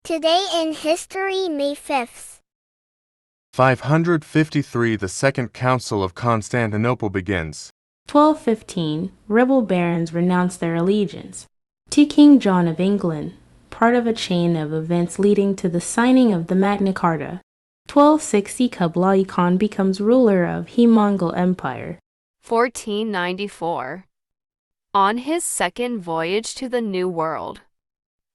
Today in History, May 5th. 553 The Second Council of Constantinople begins. 1215, rebel barons renounced their allegiance to King John of England, part of a chain of events leading to the signing of the Magna Carta. 1260, Kublai Khan becomes ruler of the Mongol Empire. 1494. On his second voyage to the New World,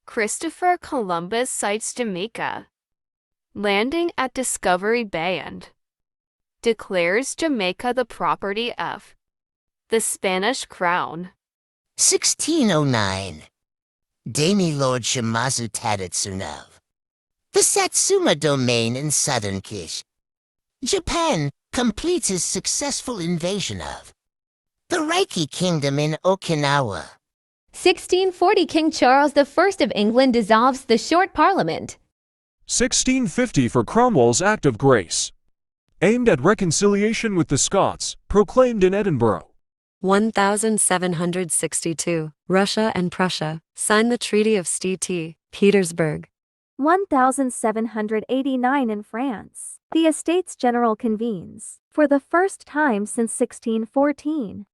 Christopher Columbus sights Jamaica. Landing at Discovery Bay and declares Jamaica the property of the Spanish crown. 1609. Daimi Lord Shimazu Tadetsunov. The Satsuma domain in southern Kish. Japan completes his successful invasion of the Reiki Kingdom in Okinawa. 1640, King Charles I of England dissolves the Short Parliament. 1650 for Cromwell's Act of Grace, aimed at reconciliation with the Scots, proclaimed in Edinburgh. 1762, Russia and Prussia sign the Treaty of St. Petersburg. 1789 in France, the Estates General convenes, for the first time since 1614.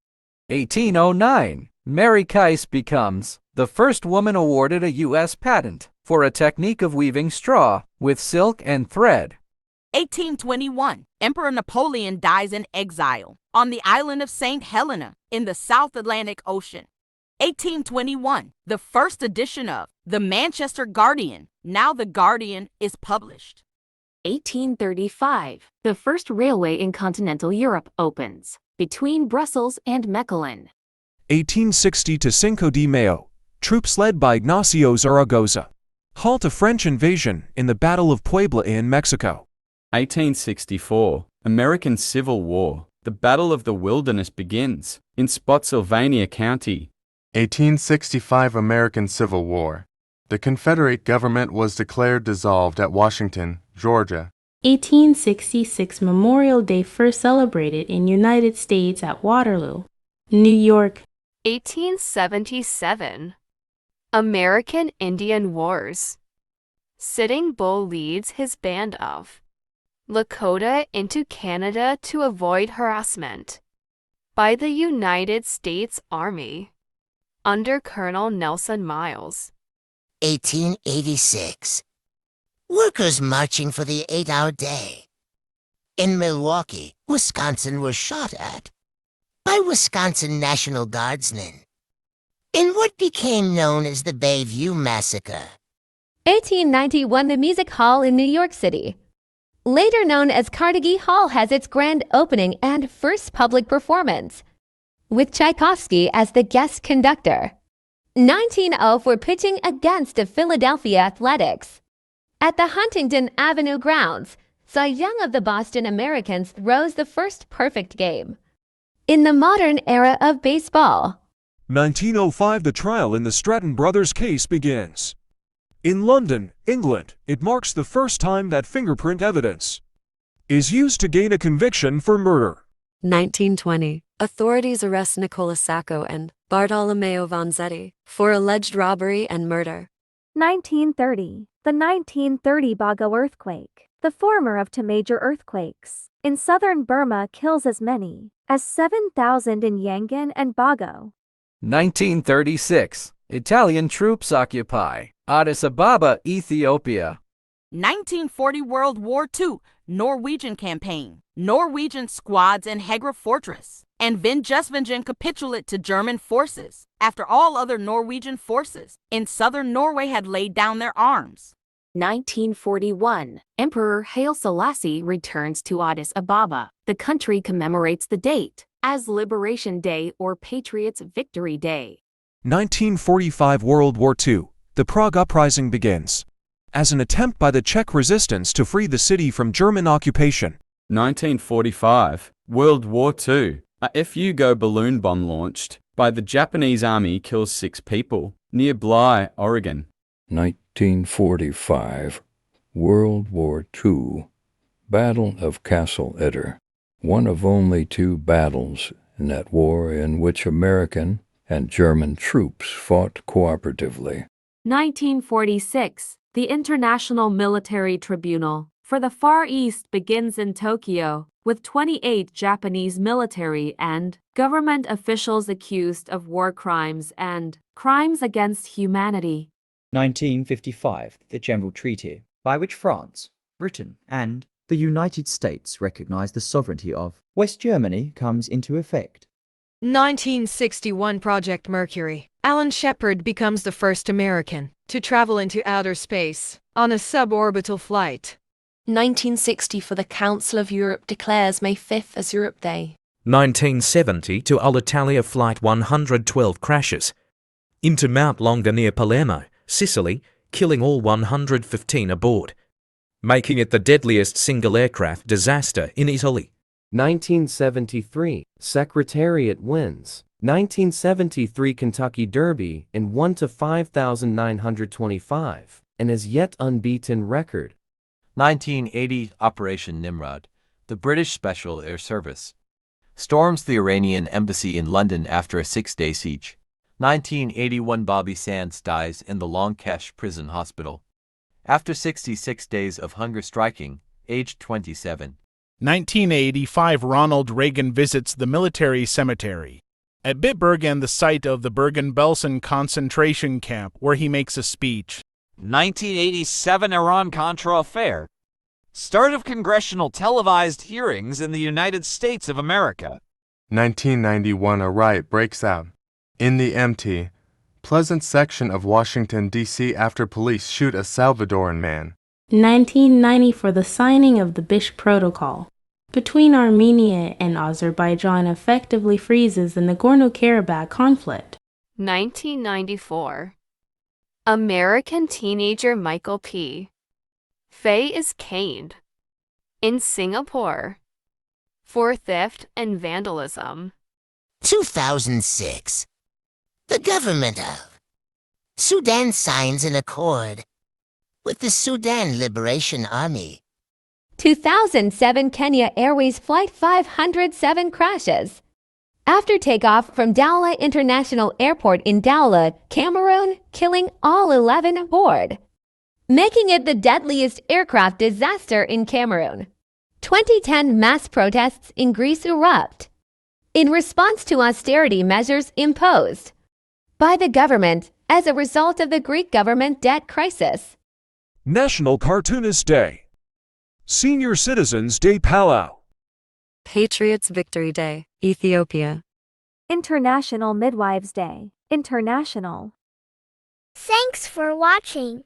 1809, Mary Kies becomes the first woman awarded a U.S. patent for a technique of weaving straw with silk and thread. 1821, Emperor Napoleon dies in exile on the island of St. Helena in the South Atlantic Ocean. 1821, the first edition of the Manchester Guardian, now the Guardian, is published. 1835, the first railway in continental Europe opens, between Brussels and Mechelen. 1860 to Cinco de Mayo, troops led by Ignacio Zaragoza halt a French invasion in the Battle of Puebla in Mexico. 1864, American Civil War. The Battle of the Wilderness begins in Spotsylvania County. 1865 American Civil War. The Confederate government was declared dissolved at Washington, Georgia. 1866, Memorial Day first celebrated in United States at Waterloo, New York. 1877. American Indian Wars. Sitting Bull leads his band of Lakota into Canada to avoid harassment by the United States Army under Colonel Nelson Miles. 1886. Workers marching for the 8-hour day. In Milwaukee, Wisconsin were shot at by Wisconsin National Guardsmen in what became known as the Bayview Massacre. 1891, the Music Hall in New York City, later known as Carnegie Hall, has its grand opening and first public performance, with Tchaikovsky as the guest conductor. 1904, pitching against the Philadelphia Athletics. At the Huntington Avenue grounds, Cy Young of the Boston Americans throws the first perfect game in the modern era of baseball. 1905, the trial in the Stratton Brothers case begins. In London, England, it marks the first time that fingerprint evidence is used to gain a conviction for murder. 1920, authorities arrest Nicola Sacco and Bartolomeo Vanzetti for alleged robbery and murder. 1930, the 1930 Bago earthquake, the former of two major earthquakes in southern Burma, kills as many as 7,000 in Yangon and Bago. 1936, Italian troops occupy Addis Ababa, Ethiopia. 1940 World War II, Norwegian campaign. Norwegian squads in Hegra Fortress and Vindjusvingen capitulate to German forces after all other Norwegian forces in southern Norway had laid down their arms. 1941, Emperor Haile Selassie returns to Addis Ababa. The country commemorates the date as Liberation Day or Patriots' Victory Day. 1945 World War II. The Prague Uprising begins as an attempt by the Czech resistance to free the city from German occupation. 1945 World War II. A Fugo balloon bomb launched by the Japanese army kills 6 people near Bly, Oregon. 1945 World War II. Battle of Castle Eder. One of only 2 battles in that war in which American and German troops fought cooperatively. 1946, The International Military Tribunal for the Far East begins in Tokyo, with 28 Japanese military and government officials accused of war crimes and crimes against humanity. 1955, the General Treaty, by which France, Britain, and the United States recognize the sovereignty of West Germany, comes into effect. 1961 Project Mercury. Alan Shepard becomes the first American to travel into outer space on a suborbital flight. 1960 for the Council of Europe declares May 5th as Europe Day. 1970 to Alitalia Flight 112 crashes into Mount Longa near Palermo, Sicily, killing all 115 aboard, making it the deadliest single aircraft disaster in Italy. 1973, Secretariat wins. 1973 Kentucky Derby in 1-5,925, and as yet unbeaten record. 1980 Operation Nimrod, the British Special Air Service, storms the Iranian embassy in London after a 6-day siege. 1981 Bobby Sands dies in the Longkesh Prison Hospital after 66 days of hunger striking, aged 27. 1985 Ronald Reagan visits the military cemetery at Bitburgen, the site of the Bergen-Belsen concentration camp, where he makes a speech. 1987 Iran-Contra affair. Start of congressional televised hearings in the United States of America. 1991 A riot breaks out in the empty, pleasant section of Washington, D.C. after police shoot a Salvadoran man. 1990 for the signing of the Bish Protocol between Armenia and Azerbaijan effectively freezes the Nagorno-Karabakh conflict. 1994. American teenager Michael P. Fay is caned in Singapore for theft and vandalism. 2006. The government of Sudan signs an accord with the Sudan Liberation Army. 2007 Kenya Airways Flight 507 crashes. After takeoff from Douala International Airport in Douala, Cameroon, killing all 11 aboard, making it the deadliest aircraft disaster in Cameroon. 2010 mass protests in Greece erupt in response to austerity measures imposed by the government as a result of the Greek government debt crisis. National Cartoonist Day. Senior Citizens Day Palau. Patriots Victory Day, Ethiopia. International Midwives Day, International. Thanks for watching.